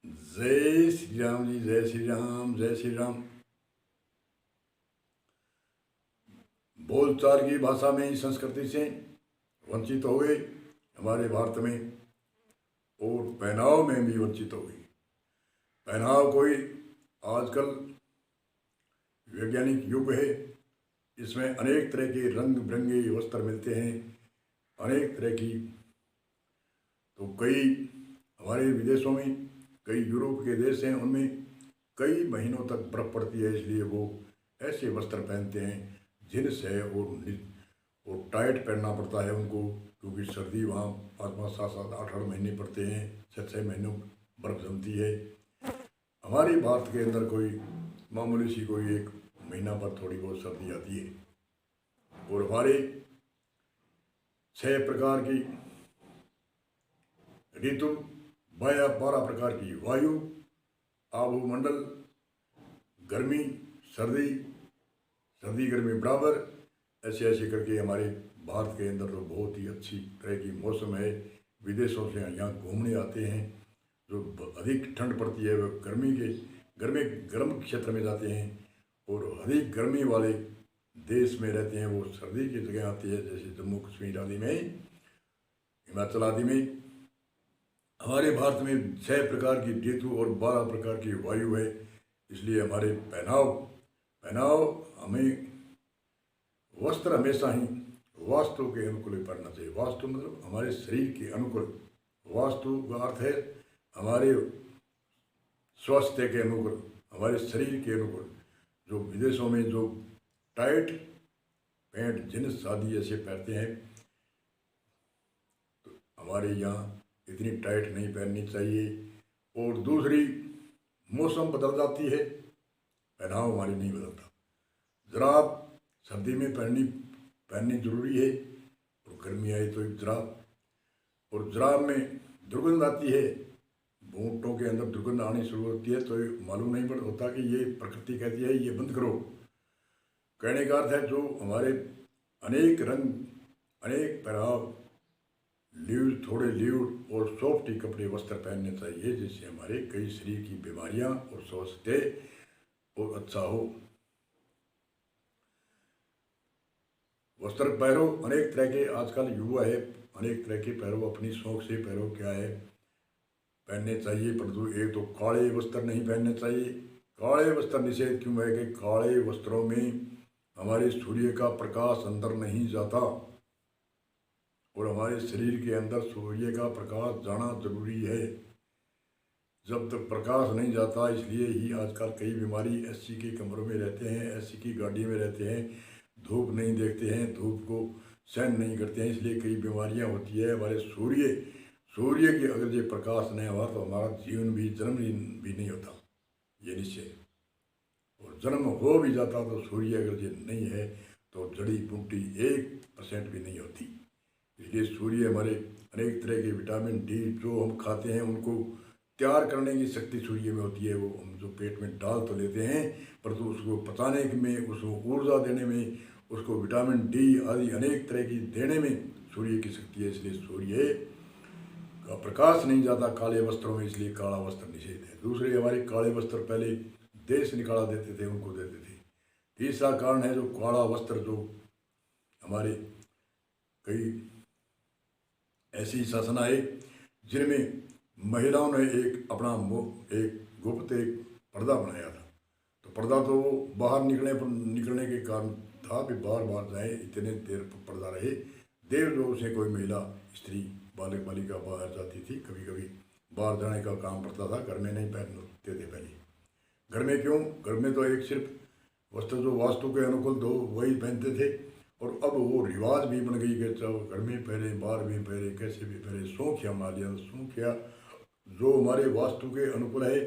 जय श्री राम जी, जय श्री राम, जय श्री राम। बोलचाल की भाषा में ही संस्कृति से वंचित हो गए हमारे भारत में, और पहनाव में भी वंचित हो गई। पहनाव कोई आजकल वैज्ञानिक युग है, इसमें अनेक तरह के रंग बिरंगे वस्त्र मिलते हैं, अनेक तरह की। तो कई हमारे विदेशों में, कई यूरोप के देश हैं, उनमें कई महीनों तक बर्फ पड़ती है, इसलिए वो ऐसे वस्त्र पहनते हैं। जींस है और टाइट पहनना पड़ता है उनको, क्योंकि सर्दी वहाँ 5-5, 7-7, 8-8 महीने पड़ते हैं, 6-6 महीनों बर्फ जमती है। हमारे भारत के अंदर कोई मामूली सी कोई एक महीना पर थोड़ी बहुत सर्दी आती है। और हमारे 6 प्रकार की ऋतु, 12 प्रकार की वायु, आभूमंडल, गर्मी सर्दी, सर्दी गर्मी बराबर, ऐसे ऐसे करके हमारे भारत के अंदर तो बहुत ही अच्छी तरह की मौसम है। विदेशों से यहाँ घूमने आते हैं, जो अधिक ठंड पड़ती है वह गर्म क्षेत्र में जाते हैं, और अधिक गर्मी वाले देश में रहते हैं वो सर्दी की जगह आती है, जैसे जम्मू कश्मीर आदि में, हिमाचल आदि में। हमारे भारत में 6 प्रकार की ऋतु और 12 प्रकार की वायु है, इसलिए हमारे पहनाव हमें वस्त्र हमेशा ही वास्तु के अनुकूल ही पहनना चाहिए। वास्तु मतलब हमारे शरीर के अनुकूल, वास्तु का अर्थ है हमारे स्वास्थ्य के अनुकूल, हमारे शरीर के अनुकूल। जो विदेशों में जो टाइट पैंट जींस आदि ऐसे पहनते हैं, तो हमारे यहाँ इतनी टाइट नहीं पहननी चाहिए। और दूसरी, मौसम बदल जाती है, पहनाव हमारी नहीं बदलता। जुराब सर्दी में पहननी जरूरी है, और गर्मी आई तो जुराब। और जुराब में दुर्गंध आती है, बूटों के अंदर दुर्गंध आनी शुरू होती है, तो मालूम नहीं पड़ होता कि ये प्रकृति कहती है ये बंद करो। कहने का अर्थ है जो हमारे अनेक रंग, अनेक पहनाव, थोड़े ल्यूड और सॉफ्ट ही कपड़े वस्त्र पहनने चाहिए, जिससे हमारे कई शरीर की बीमारियां और स्वास्थ्य और अच्छा हो। वस्त्र पहरो अनेक तरह के, आजकल युवा है, अनेक तरह के पहरो, अपनी शौक से पहरो, क्या है पहनने चाहिए। परंतु एक तो काले वस्त्र नहीं पहनने चाहिए। काले वस्त्र निषेध क्यों है कि काले वस्त्रों में हमारे सूर्य का प्रकाश अंदर नहीं जाता, और हमारे शरीर के अंदर सूर्य का प्रकाश जाना जरूरी है। जब तक प्रकाश नहीं जाता, इसलिए ही आजकल कई बीमारी, एसी के कमरों में रहते हैं, एसी की गाड़ी में रहते हैं, धूप नहीं देखते हैं, धूप को सहन नहीं करते हैं, इसलिए कई बीमारियां होती है। हमारे सूर्य की अगर ये प्रकाश नहीं हुआ तो हमारा जीवन भी, जन्म भी नहीं होता, ये निश्चय। और जन्म हो भी जाता तो सूर्य अगर ये नहीं है तो जड़ी बूटी 1% भी नहीं होती। इसलिए सूर्य हमारे अनेक तरह के विटामिन डी जो हम खाते हैं उनको तैयार करने की शक्ति सूर्य में होती है। वो हम जो पेट में डाल तो लेते हैं, परंतु उसको पचाने में, उसको ऊर्जा देने में, उसको विटामिन डी आदि अनेक तरह की देने में सूर्य की शक्ति है। इसलिए सूर्य का प्रकाश नहीं जाता काले वस्त्रों में, इसलिए काला वस्त्र निषेध है। दूसरे, हमारे काले वस्त्र पहले देश निकाला देते थे, उनको देते थे। तीसरा कारण है जो काला वस्त्र, जो हमारे कई ऐसी शासन आए जिनमें महिलाओं ने एक अपना एक गुप्त एक पर्दा बनाया था। तो पर्दा तो वो बाहर निकलने के कारण था कि बार जाए, इतने देर पर्दा रहे। देव लोग से कोई महिला, स्त्री, बालिका बाहर जाती थी, कभी कभी बाहर जाने का काम पड़ता था, घर में नहीं पहनते थे पहले। घर में क्यों? घर में तो एक सिर्फ वस्त्र जो वास्तु के अनुकूल दो वही पहनते थे, और अब वो रिवाज भी बन गई कि चाहे घर में पहने, बाहर भी पहने, कैसे भी पहने। सौंखिया बना लिया। सौंखिया जो हमारे वास्तु के अनुकूल है,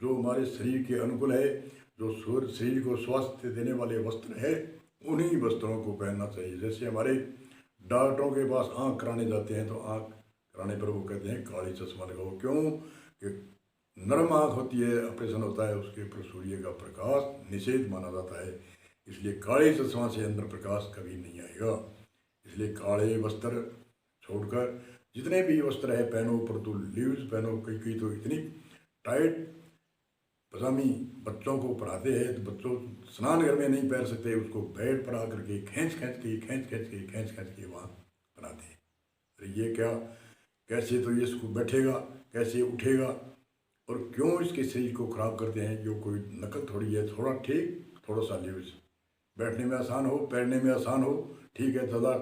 जो हमारे शरीर के अनुकूल है, जो शरीर को स्वास्थ्य देने वाले वस्त्र है, उन्हीं वस्त्रों को पहनना चाहिए। जैसे हमारे डॉक्टरों के पास आँख कराने जाते हैं, तो आँख कराने पर वो कहते हैं काली चश्मा लगाओ। क्यों? कि नरम आँख होती है, ऑपरेशन होता है, उसके ऊपर सूर्य का प्रकाश निषेध माना जाता है, इसलिए काले चश्मा से अंदर प्रकाश कभी नहीं आएगा। इसलिए काले वस्त्र छोड़कर जितने भी वस्त्र है पहनो, परंतु लीव्स पहनो। कई तो इतनी टाइट पजामी बच्चों को पहनाते हैं तो बच्चों स्नान घर में नहीं पहन सकते, उसको बेड पर आकर के खींच खींच के वहाँ पहनाते हैं। अरे ये क्या, कैसे तो ये इसको बैठेगा, कैसे उठेगा, और क्यों इसके शरीर को खराब करते हैं। जो कोई नकल थोड़ी है, थोड़ा ठीक थोड़ा सा ल्यूज, बैठने में आसान हो, पैरने में आसान हो, ठीक है। ज़्यादा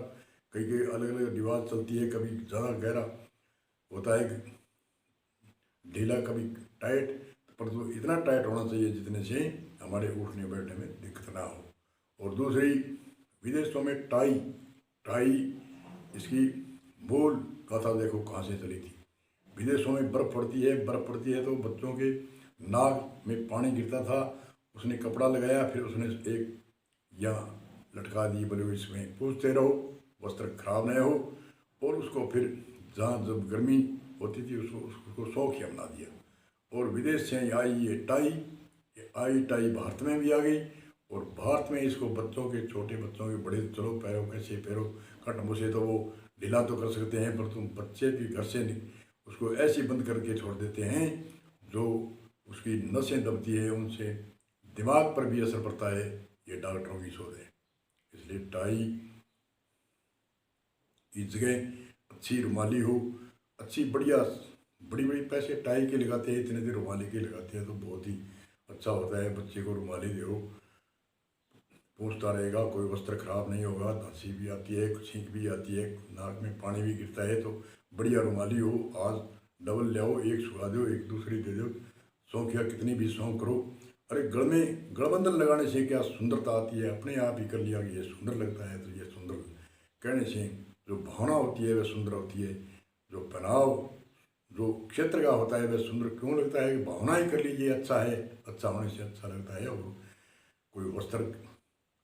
कई अलग अलग रिवाज चलती है, कभी ज़्यादा गहरा होता है ढीला, कभी टाइट, परंतु इतना टाइट होना चाहिए जितने से हमारे उठने बैठने में दिक्कत ना हो। और दूसरी, विदेशों में टाई टाई इसकी मूल कथा देखो कहाँ से चली थी। विदेशों में बर्फ़ पड़ती है तो बच्चों के नाक में पानी गिरता था, उसने कपड़ा लगाया, फिर उसने एक या लटका दी, बोले इसमें पूछते रहो वस्त्र खराब न हो, और उसको फिर जहाँ जब गर्मी होती थी उसको शौकिया बना दिया। और विदेश से आई ये टाई भारत में भी आ गई, और भारत में इसको बच्चों के, छोटे बच्चों के, बड़े चलो पैरों कैसे पैरों कट मुझे तो वो ढीला तो कर सकते हैं, पर तुम बच्चे भी घर से उसको ऐसी बंद करके छोड़ देते हैं जो उसकी नसें दबती है, उनसे दिमाग पर भी असर पड़ता है। ये डॉक्टरों की शोध है। इसलिए टाई की जगह अच्छी रुमाली हो, अच्छी बढ़िया, बड़ी बड़ी पैसे टाई के लगाते हैं, इतने देर रुमाली के लगाते हैं तो बहुत ही अच्छा होता है। बच्चे को रुमाली दो, पूछता रहेगा, कोई वस्त्र खराब नहीं होगा, खांसी भी आती है, छींक भी आती है, नाक में पानी भी गिरता है, तो बढ़िया रुमाली हो, आज डबल ले आओ, एक सुखा दो, एक दूसरी दे दो, सौंखिया कितनी भी सौंख करो। अरे गल में गलबंधन लगाने से क्या सुंदरता आती है, अपने आप ही कर लिया कि ये सुंदर लगता है, तो ये सुंदर कहने से जो भावना होती है वह सुंदर होती है। जो पहनाव जो क्षेत्र का होता है वह सुंदर क्यों लगता है, कि भावना ही कर लीजिए अच्छा है, अच्छा होने से अच्छा लगता है। और कोई वस्त्र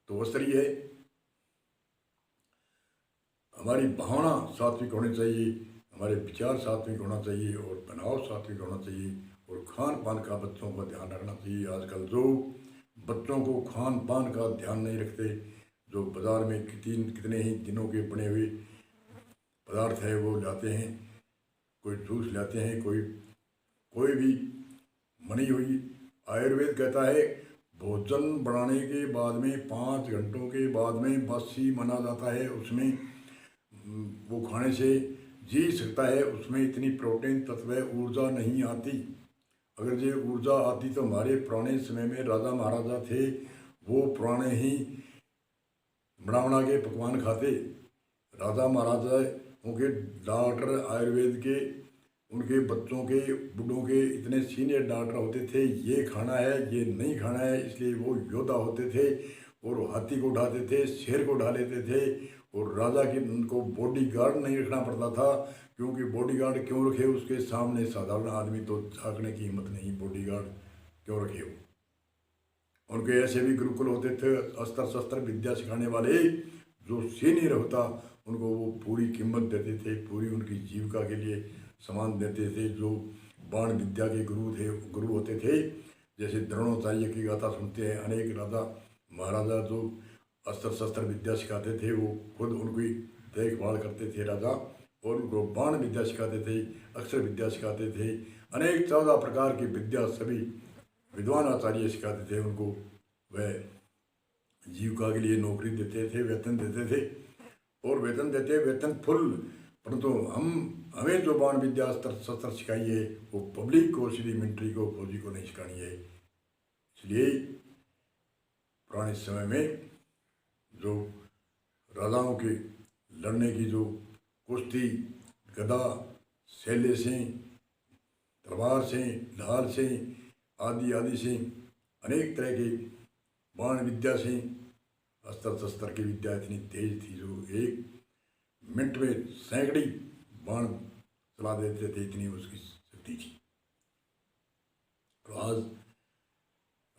तो वस्त्र ही है, हमारी भावना सात्विक होनी चाहिए, हमारे विचार सात्विक होना चाहिए, और पहनाव सात्विक होना चाहिए, और खान पान का बच्चों का ध्यान रखना चाहिए। आजकल जो बच्चों को खान पान का ध्यान नहीं रखते, जो बाज़ार में कितने ही दिनों के बने हुए पदार्थ है वो लाते हैं, कोई जूस लाते हैं, कोई भी मनी हुई। आयुर्वेद कहता है भोजन बनाने के बाद में 5 घंटों के बाद में बासी माना जाता है, उसमें वो खाने से जी सकता है, उसमें इतनी प्रोटीन तत्व ऊर्जा नहीं आती। अगर ये ऊर्जा आती तो हमारे पुराने समय में राजा महाराजा थे, वो पुराने ही बना के पकवान खाते। राजा महाराजा उनके डॉक्टर आयुर्वेद के, उनके बच्चों के, बूढ़ों के इतने सीनियर डॉक्टर होते थे, ये खाना है ये नहीं खाना है, इसलिए वो योद्धा होते थे, और हाथी को उठाते थे, शेर को उठा लेते थे। और राजा की उनको बॉडी गार्ड नहीं रखना पड़ता था, क्योंकि बॉडी गार्ड क्यों रखे, उसके सामने साधारण आदमी तो झाँकने की हिम्मत नहीं, बॉडी गार्ड क्यों रखे वो। उनके ऐसे भी गुरुकुल होते थे, अस्त्र शस्त्र विद्या सिखाने वाले, जो सीनियर होता उनको वो पूरी कीमत देते थे, पूरी उनकी जीविका के लिए सामान देते थे। जो बाण विद्या के गुरु होते थे, जैसे द्रोणाचार्य की गाथा सुनते हैं, अनेक राजा महाराजा जो अस्त्र शस्त्र विद्या सिखाते थे, वो खुद उनकी देखभाल करते थे राजा, और उनको बाण विद्या सिखाते थे, अक्षर विद्या सिखाते थे, अनेक 14 प्रकार की विद्या सभी विद्वान आचार्य सिखाते थे उनको। वह जीविका के लिए नौकरी देते थे, वेतन देते थे, और वेतन फुल, परंतु हमें जो बाण विद्या अस्त्र शस्त्र सिखाई है वो पब्लिक को, सीधी मिलिट्री को, फौजी को नहीं सिखानी है। इसलिए पुराने समय में जो राजाओं के लड़ने की जो कुश्ती, गदा, शैले से, तलवार से, ढाल से, आदि से, अनेक तरह के बाण विद्या से, अस्त्र शस्त्र की विद्या इतनी तेज थी जो 1 मिनट में सैकड़ी बाण चला देते थे, इतनी उसकी शक्ति थी। तो आज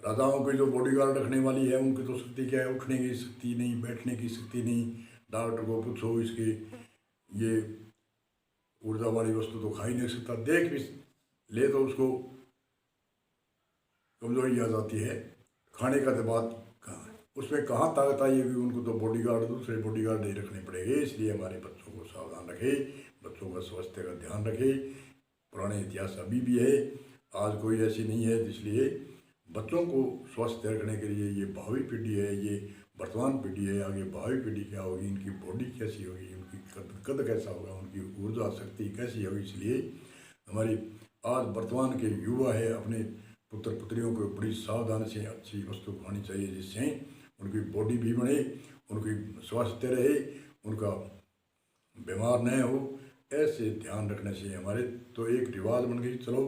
राजाओं की जो बॉडीगार्ड रखने वाली है, उनकी तो शक्ति क्या है, उठने की शक्ति नहीं, बैठने की शक्ति नहीं। डॉक्टर को पूछो, इसके ये ऊर्जा वाली वस्तु तो खा ही नहीं सकता, देख भी ले तो उसको कमजोरी आ जाती है। खाने का तो बात कहाँ, उसमें कहाँ ताकत आई है, उनको तो दूसरे बॉडीगार्ड नहीं रखने पड़ेंगे। इसलिए हमारे बच्चों को सावधान रखें, बच्चों का स्वास्थ्य का ध्यान रखें। पुराने इतिहास अभी भी है, आज कोई ऐसी नहीं है। इसलिए बच्चों को स्वस्थ रखने के लिए ये भावी पीढ़ी है, ये वर्तमान पीढ़ी है, आगे भावी पीढ़ी क्या होगी, इनकी बॉडी कैसी होगी, उनकी कद कैसा होगा, उनकी ऊर्जा शक्ति कैसी होगी। इसलिए हमारी आज वर्तमान के युवा है, अपने पुत्र पुत्रियों को बड़ी सावधानी से अच्छी वस्तु खानी चाहिए, जिससे उनकी बॉडी भी बने, उनकी स्वास्थ्य रहे, उनका बीमार न हो। ऐसे ध्यान रखने से हमारे तो एक रिवाज बन गई, चलो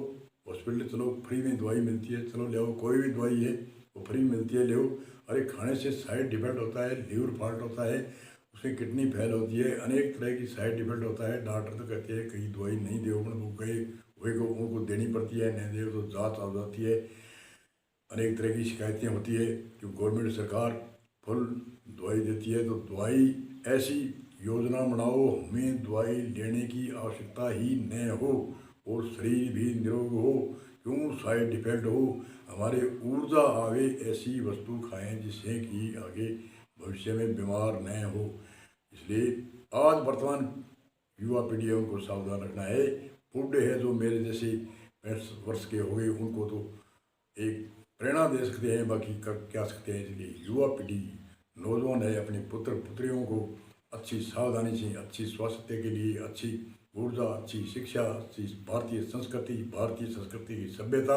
हॉस्पिटल चलो, फ्री में दवाई मिलती है, चलो ले आओ, कोई भी दवाई है वो फ्री मिलती है, ले आओ। अरे खाने से साइड इफेक्ट होता है, लीवर फॉल्ट होता है, उसमें किडनी फेल होती है, अनेक तरह की साइड इफेक्ट होता है। डॉक्टर तो कहते हैं कहीं दवाई नहीं दो, वो कहीं वही को उनको देनी पड़ती है, नहीं दे तो जाँच आ जाती है, अनेक तरह की शिकायतें होती है। कि गवर्नमेंट सरकार फुल दवाई देती है, तो दवाई ऐसी योजना बनाओ हमें दवाई लेने की आवश्यकता ही न हो और शरीर भी निरोग हो, क्यों साइड इफेक्ट हो, हमारे ऊर्जा आवे, ऐसी वस्तु खाएं जिससे कि आगे भविष्य में बीमार न हो। इसलिए आज वर्तमान युवा पीढ़ी है, उनको सावधान रखना है। बूढ़े हैं जो मेरे जैसे 65 वर्ष के हो गए, उनको तो एक प्रेरणा दे सकते हैं, बाकी कर क्या सकते हैं। इसलिए युवा पीढ़ी नौजवान है, अपने पुत्र पुत्रियों को अच्छी सावधानी से, अच्छी स्वास्थ्य के लिए, अच्छी ऊर्जा, अच्छी शिक्षा, अच्छी भारतीय संस्कृति की सभ्यता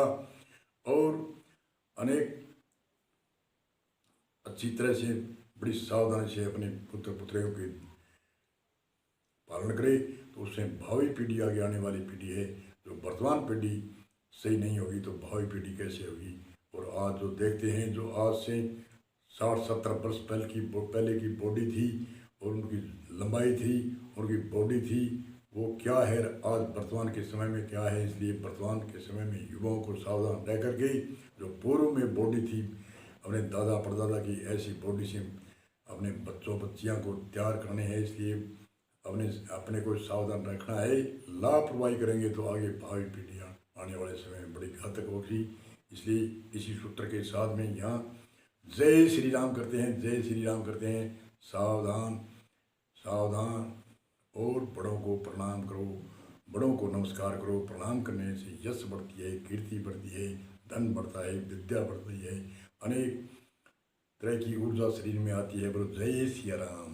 और अनेक अच्छी तरह से बड़ी सावधानी से अपने पुत्र पुत्रियों की पालन करे, तो उससे भावी पीढ़ी, आगे आने वाली पीढ़ी है, जो वर्तमान पीढ़ी सही नहीं होगी तो भावी पीढ़ी कैसे होगी। और आज जो देखते हैं, जो आज से 60-70 वर्ष पहले की बॉडी थी और उनकी लंबाई थी, उनकी बॉडी थी, वो क्या है आज वर्तमान के समय में क्या है। इसलिए वर्तमान के समय में युवाओं को सावधान रह करके, जो पूर्व में बॉडी थी अपने दादा परदादा की, ऐसी बॉडी से अपने बच्चों बच्चियां को तैयार करने हैं। इसलिए अपने को सावधान रखना है। लापरवाही करेंगे तो आगे भावी पीढ़ियाँ आने वाले समय में बड़ी घातक होगी। इसलिए इसी सूत्र के साथ में यहाँ जय श्री राम करते हैं, जय श्री राम करते हैं। सावधान सावधान, और बड़ों को प्रणाम करो, बड़ों को नमस्कार करो। प्रणाम करने से यश बढ़ती है, कीर्ति बढ़ती है, धन बढ़ता है, विद्या बढ़ती है, अनेक तरह की ऊर्जा शरीर में आती है। बोलो जय सिया राम।